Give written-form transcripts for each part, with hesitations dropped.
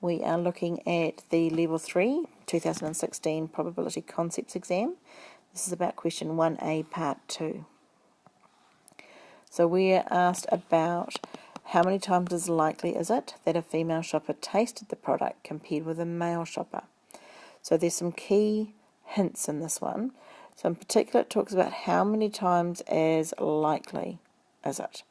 We are looking at the Level 3 2016 Probability Concepts exam. This is about question 1A part 2. So we are asked about how many times as likely is it that a female shopper tasted the product compared with a male shopper. So there's some key hints in this one. So in particular it talks about how many times as likely is it.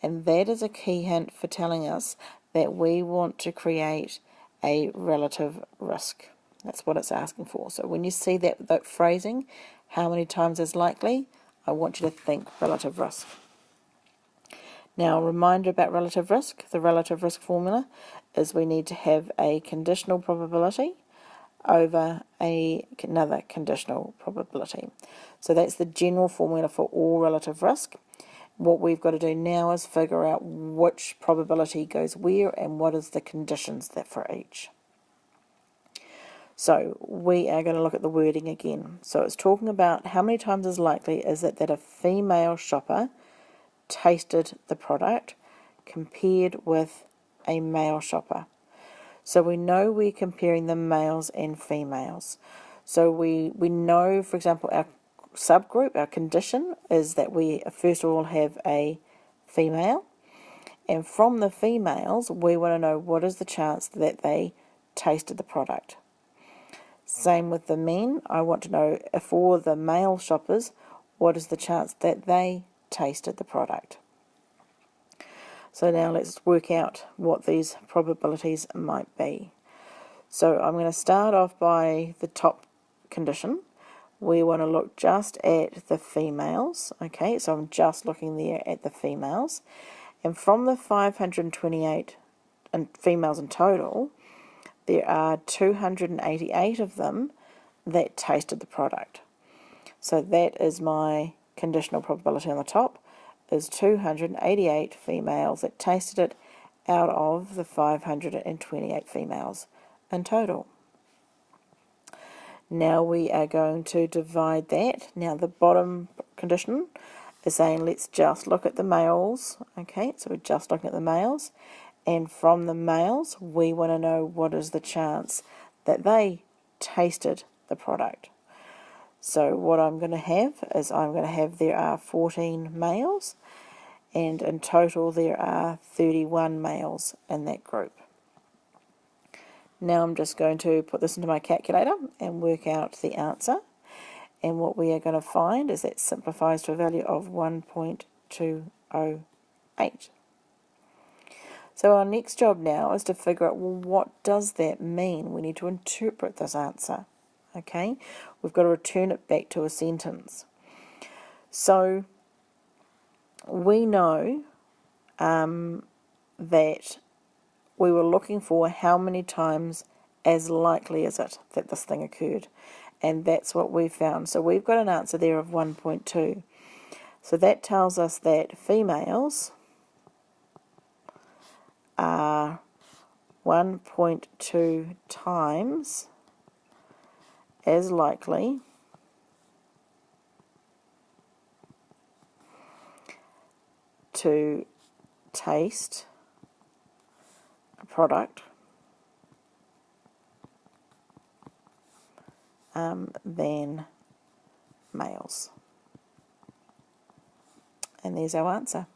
And that is a key hint for telling us that we want to create a relative risk. That's what it's asking for. So when you see that phrasing, how many times as likely, I want you to think relative risk. Now, a reminder about relative risk. The relative risk formula is we need to have a conditional probability over another conditional probability. So that's the general formula for all relative risk. What we've got to do now is figure out which probability goes where and what is the conditions that for each. So we are going to look at the wording again. So it's talking about how many times is likely is it that a female shopper tasted the product compared with a male shopper. So we know we're comparing the males and females. So we know, for example, our subgroup, our condition, is that we first of all have a female. And from the females, we want to know what is the chance that they tasted the product. Same with the men. I want to know for the male shoppers, what is the chance that they tasted the product. So now let's work out what these probabilities might be. So I'm going to start off by the top condition. We want to look just at the females. Okay, so I'm just looking there at the females. And from the 528 females in total, there are 288 of them that tasted the product. So that is my conditional probability on the top, is 288 females that tasted it out of the 528 females in total. Now we are going to divide that. Now the bottom condition is saying let's just look at the males. Okay, so we're just looking at the males. And from the males, we want to know what is the chance that they tasted the product. So what I'm going to have is there are 14 males, and in total there are 31 males in that group. Now I'm just going to put this into my calculator and work out the answer. And what we are going to find is that simplifies to a value of 1.208. So our next job now is to figure out, well, what does that mean? We need to interpret this answer. Okay, we've got to return it back to a sentence. So we know that we were looking for how many times as likely is it that this thing occurred. And that's what we found. So we've got an answer there of 1.2. So that tells us that females are 1.2 times as likely to taste a product than males. And there's our answer.